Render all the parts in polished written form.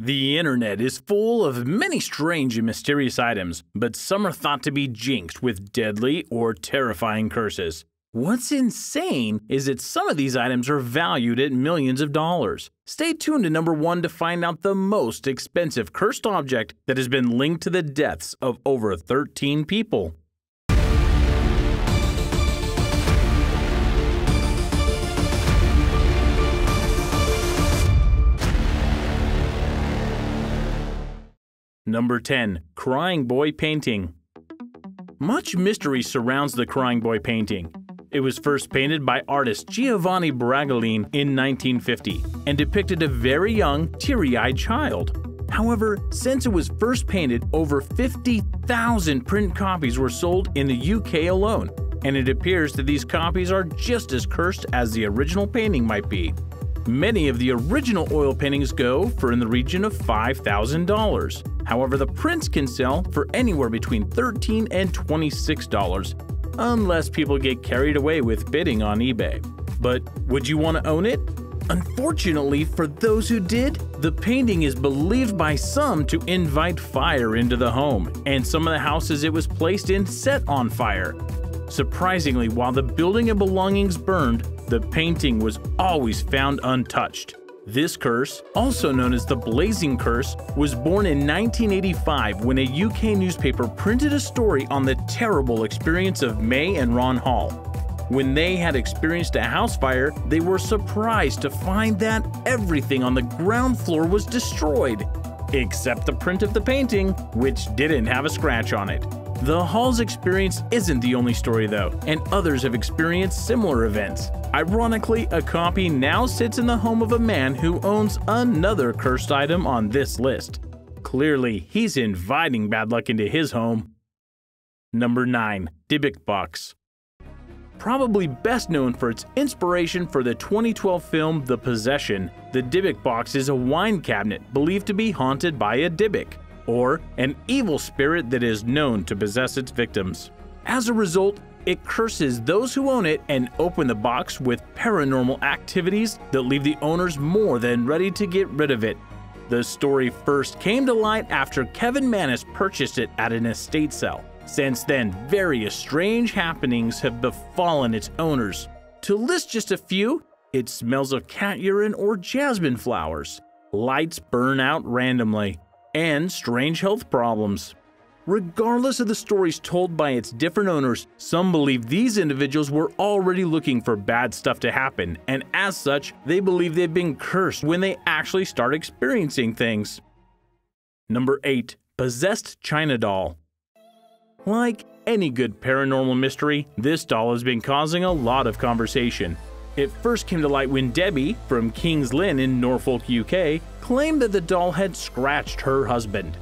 The internet is full of many strange and mysterious items, but some are thought to be jinxed with deadly or terrifying curses. What's insane is that some of these items are valued at millions of dollars. Stay tuned to number 1 to find out the most expensive cursed object that has been linked to the deaths of over 13 people. Number 10. Crying Boy Painting. Much mystery surrounds the Crying Boy painting. It was first painted by artist Giovanni Bragolin in 1950 and depicted a very young, teary-eyed child. However, since it was first painted, over 50,000 print copies were sold in the UK alone, and it appears that these copies are just as cursed as the original painting might be. Many of the original oil paintings go for in the region of $5,000. However, the prints can sell for anywhere between $13 and $26, unless people get carried away with bidding on eBay. But would you want to own it? Unfortunately, for those who did, the painting is believed by some to invite fire into the home, and some of the houses it was placed in set on fire. Surprisingly, while the building and belongings burned, the painting was always found untouched. This curse, also known as the Blazing Curse, was born in 1985 when a UK newspaper printed a story on the terrible experience of May and Ron Hall. When they had experienced a house fire, they were surprised to find that everything on the ground floor was destroyed, except the print of the painting, which didn't have a scratch on it. The Hall's experience isn't the only story though, and others have experienced similar events. Ironically, a copy now sits in the home of a man who owns another cursed item on this list. Clearly, he's inviting bad luck into his home. Number 9. Dybbuk Box. Probably best known for its inspiration for the 2012 film The Possession, the Dybbuk Box is a wine cabinet believed to be haunted by a Dybbuk, or an evil spirit that is known to possess its victims. As a result, it curses those who own it and open the box with paranormal activities that leave the owners more than ready to get rid of it. The story first came to light after Kevin Mannis purchased it at an estate sale. Since then, various strange happenings have befallen its owners. To list just a few, it smells of cat urine or jasmine flowers, lights burn out randomly, and strange health problems. Regardless of the stories told by its different owners, some believe these individuals were already looking for bad stuff to happen, and as such, they believe they've been cursed when they actually start experiencing things. Number 8. Possessed China Doll. Like any good paranormal mystery, this doll has been causing a lot of conversation. It first came to light when Debbie, from King's Lynn in Norfolk, UK, claimed that the doll had scratched her husband.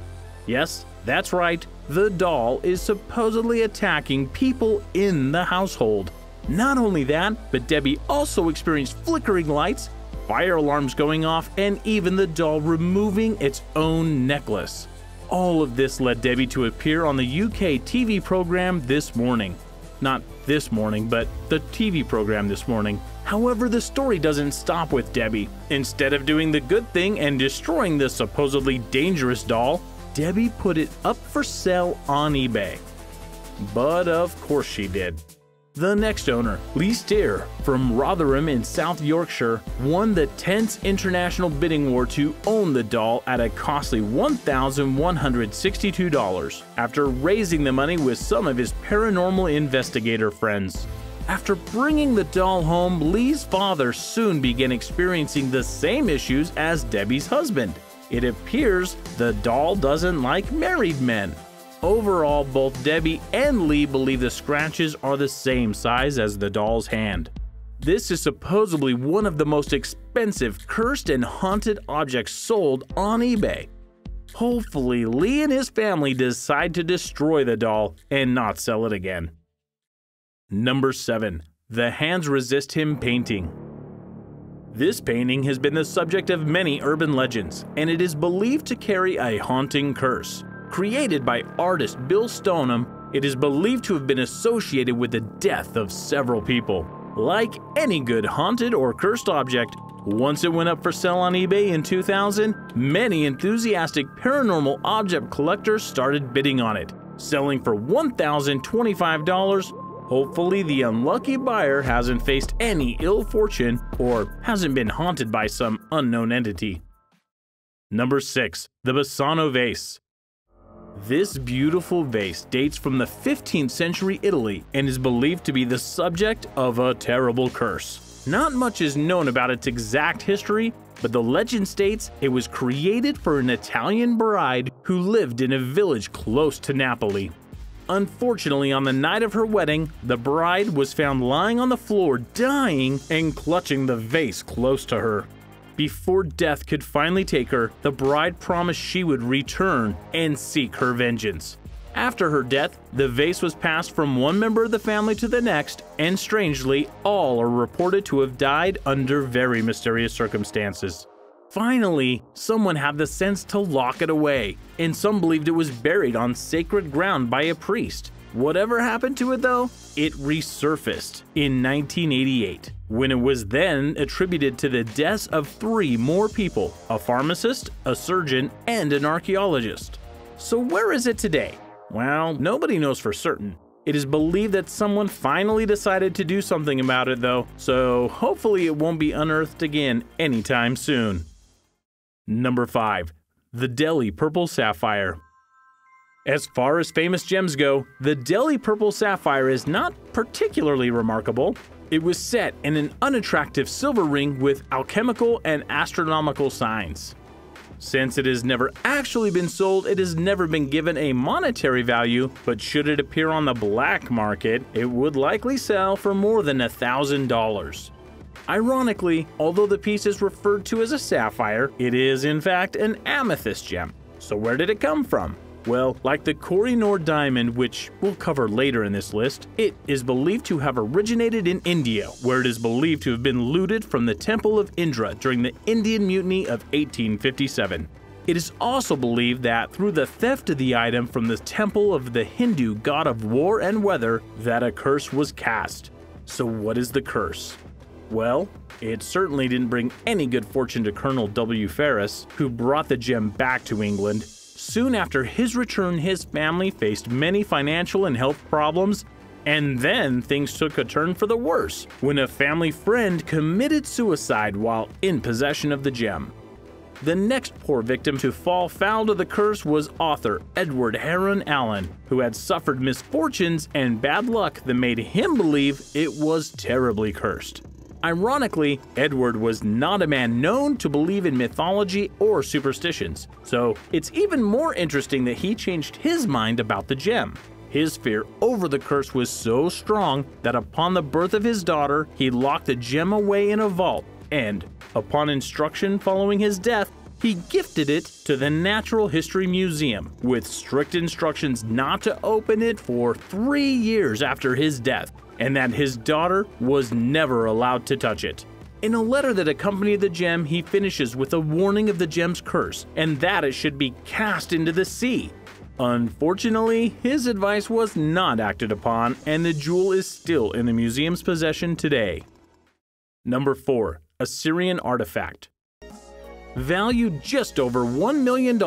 Yes, that's right, the doll is supposedly attacking people in the household. Not only that, but Debbie also experienced flickering lights, fire alarms going off, and even the doll removing its own necklace. All of this led Debbie to appear on the UK TV program This Morning. Not this morning, but the TV program This Morning. However, the story doesn't stop with Debbie. Instead of doing the good thing and destroying the supposedly dangerous doll, Debbie put it up for sale on eBay. But of course she did. The next owner, Lee Steer from Rotherham in South Yorkshire, won the tense international bidding war to own the doll at a costly $1,162 after raising the money with some of his paranormal investigator friends. After bringing the doll home, Lee's father soon began experiencing the same issues as Debbie's husband. It appears the doll doesn't like married men. Overall, both Debbie and Lee believe the scratches are the same size as the doll's hand. This is supposedly one of the most expensive cursed and haunted objects sold on eBay. Hopefully, Lee and his family decide to destroy the doll and not sell it again. Number 7. The Hands Resist Him Painting. This painting has been the subject of many urban legends, and it is believed to carry a haunting curse. Created by artist Bill Stoneham, it is believed to have been associated with the death of several people. Like any good haunted or cursed object, Once it went up for sale on eBay in 2000, many enthusiastic paranormal object collectors started bidding on it, selling for $1,025. Hopefully, the unlucky buyer hasn't faced any ill fortune or hasn't been haunted by some unknown entity. Number 6. The Bassano Vase. This beautiful vase dates from the 15th century Italy and is believed to be the subject of a terrible curse. Not much is known about its exact history, but the legend states it was created for an Italian bride who lived in a village close to Napoli. Unfortunately, on the night of her wedding, the bride was found lying on the floor dying and clutching the vase close to her. Before death could finally take her, the bride promised she would return and seek her vengeance. After her death, the vase was passed from one member of the family to the next, and strangely, all are reported to have died under very mysterious circumstances. Finally, someone had the sense to lock it away, and some believed it was buried on sacred ground by a priest. Whatever happened to it though, it resurfaced in 1988, when it was then attributed to the deaths of 3 more people, a pharmacist, a surgeon, and an archaeologist. So where is it today? Well, nobody knows for certain. It is believed that someone finally decided to do something about it though, so hopefully it won't be unearthed again anytime soon. Number 5. The Delhi Purple Sapphire. As far as famous gems go, the Delhi Purple Sapphire is not particularly remarkable. It was set in an unattractive silver ring with alchemical and astronomical signs. Since it has never actually been sold, it has never been given a monetary value, but should it appear on the black market, it would likely sell for more than $1,000. Ironically, although the piece is referred to as a sapphire, it is in fact an amethyst gem. So where did it come from? Well, like the Kohinoor Diamond, which we'll cover later in this list, it is believed to have originated in India, where it is believed to have been looted from the Temple of Indra during the Indian Mutiny of 1857. It is also believed that through the theft of the item from the temple of the Hindu god of war and weather, that a curse was cast. So what is the curse? Well, it certainly didn't bring any good fortune to Colonel W. Ferris, who brought the gem back to England. Soon after his return, his family faced many financial and health problems, and then things took a turn for the worse when a family friend committed suicide while in possession of the gem. The next poor victim to fall foul of the curse was author Edward Heron Allen, who had suffered misfortunes and bad luck that made him believe it was terribly cursed. Ironically, Edward was not a man known to believe in mythology or superstitions, so it's even more interesting that he changed his mind about the gem. His fear over the curse was so strong that upon the birth of his daughter, he locked the gem away in a vault, and, upon instruction following his death, he gifted it to the Natural History Museum, with strict instructions not to open it for 3 years after his death, and that his daughter was never allowed to touch it. In a letter that accompanied the gem, he finishes with a warning of the gem's curse, and that it should be cast into the sea. Unfortunately, his advice was not acted upon, and the jewel is still in the museum's possession today. Number 4. A Syrian Artifact. Valued just over $1 million,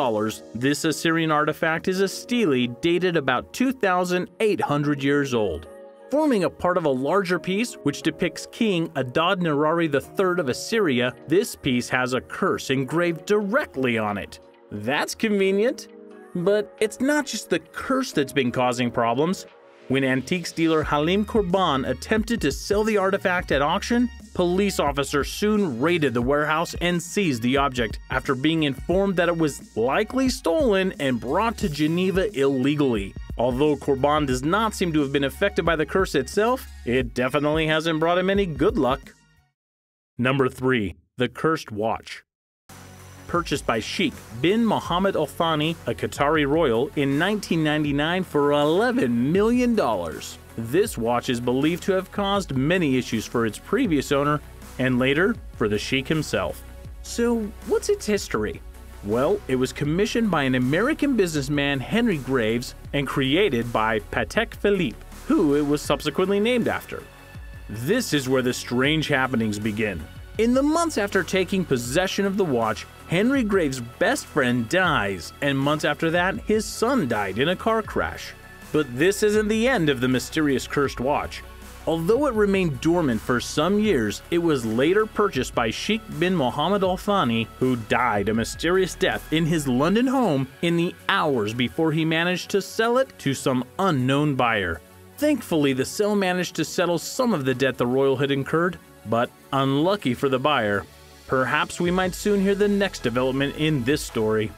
this Assyrian artifact is a stele dated about 2,800 years old. Forming a part of a larger piece which depicts King Adad-nirari III of Assyria, this piece has a curse engraved directly on it. That's convenient. But it's not just the curse that's been causing problems. When antiques dealer Halim Kurban attempted to sell the artifact at auction, police officers soon raided the warehouse and seized the object after being informed that it was likely stolen and brought to Geneva illegally. Although Kurban does not seem to have been affected by the curse itself, it definitely hasn't brought him any good luck. Number 3. The Cursed Watch. Purchased by Sheikh bin Mohammed Al Thani, a Qatari royal, in 1999 for $11 million. This watch is believed to have caused many issues for its previous owner, and later for the Sheikh himself. So what's its history? Well, it was commissioned by an American businessman, Henry Graves, and created by Patek Philippe, who it was subsequently named after. This is where the strange happenings begin. In the months after taking possession of the watch, Henry Graves' best friend dies, and months after that, his son died in a car crash. But this isn't the end of the mysterious cursed watch. Although it remained dormant for some years, it was later purchased by Sheikh bin Mohammed Al Thani, who died a mysterious death in his London home in the hours before he managed to sell it to some unknown buyer. Thankfully, the sale managed to settle some of the debt the royal had incurred, but unlucky for the buyer. Perhaps we might soon hear the next development in this story.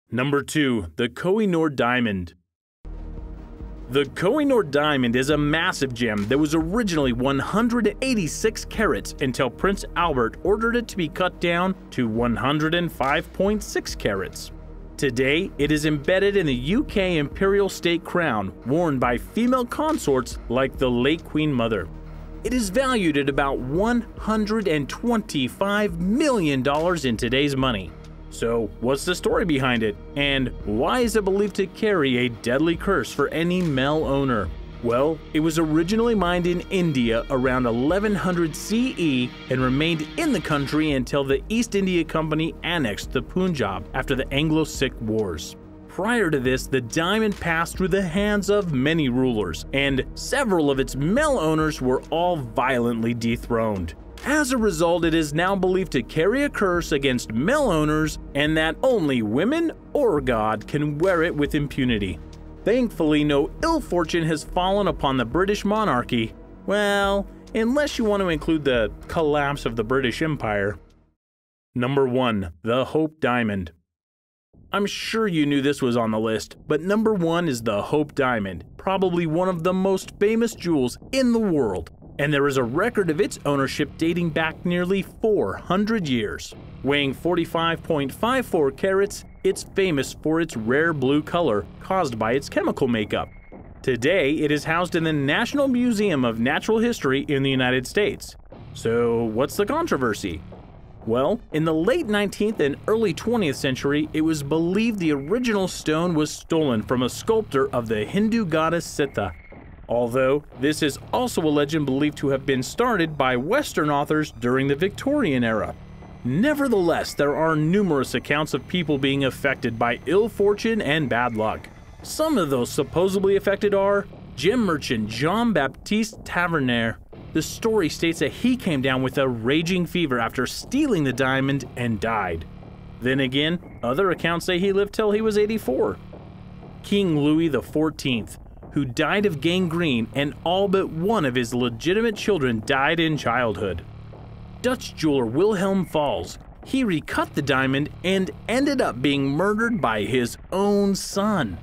Number 2. The Kohinoor Diamond. The Kohinoor Diamond is a massive gem that was originally 186 carats until Prince Albert ordered it to be cut down to 105.6 carats. Today, it is embedded in the UK Imperial State Crown, worn by female consorts like the late Queen Mother. It is valued at about $125 million in today's money. So, what's the story behind it? And why is it believed to carry a deadly curse for any male owner? Well, it was originally mined in India around 1100 CE and remained in the country until the East India Company annexed the Punjab after the Anglo-Sikh Wars. Prior to this, the diamond passed through the hands of many rulers, and several of its male owners were all violently dethroned. As a result, it is now believed to carry a curse against male owners and that only women or God can wear it with impunity. Thankfully, no ill fortune has fallen upon the British monarchy. Well, unless you want to include the collapse of the British Empire. Number 1. The Hope Diamond. I'm sure you knew this was on the list, but number 1 is the Hope Diamond, probably one of the most famous jewels in the world. And there is a record of its ownership dating back nearly 400 years. Weighing 45.54 carats, it's famous for its rare blue color caused by its chemical makeup. Today, it is housed in the National Museum of Natural History in the United States. So, what's the controversy? Well, in the late 19th and early 20th century, it was believed the original stone was stolen from a sculptor of the Hindu goddess Sita. Although, this is also a legend believed to have been started by Western authors during the Victorian era. Nevertheless, there are numerous accounts of people being affected by ill fortune and bad luck. Some of those supposedly affected are gem merchant Jean-Baptiste Tavernier. The story states that he came down with a raging fever after stealing the diamond and died. Then again, other accounts say he lived till he was 84. King Louis XIV, who died of gangrene, and all but one of his legitimate children died in childhood. Dutch jeweler Wilhelm Falls, he recut the diamond and ended up being murdered by his own son.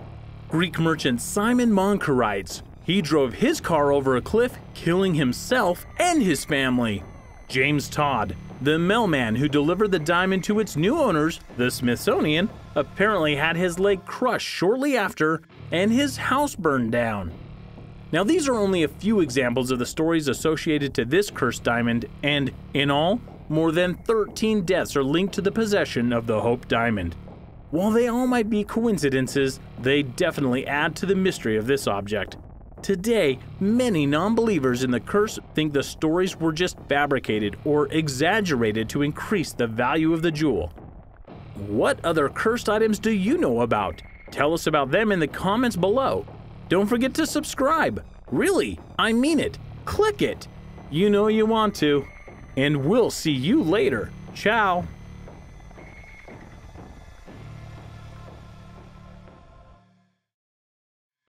Greek merchant Simon Monkerites, he drove his car over a cliff, killing himself and his family. James Todd, the mailman who delivered the diamond to its new owners, the Smithsonian, apparently had his leg crushed shortly after and his house burned down. Now, these are only a few examples of the stories associated to this cursed diamond, and in all, more than 13 deaths are linked to the possession of the Hope Diamond. While they all might be coincidences, they definitely add to the mystery of this object. Today, many non-believers in the curse think the stories were just fabricated or exaggerated to increase the value of the jewel. What other cursed items do you know about? Tell us about them in the comments below. Don't forget to subscribe. Really, I mean it. Click it. You know you want to. And we'll see you later. Ciao.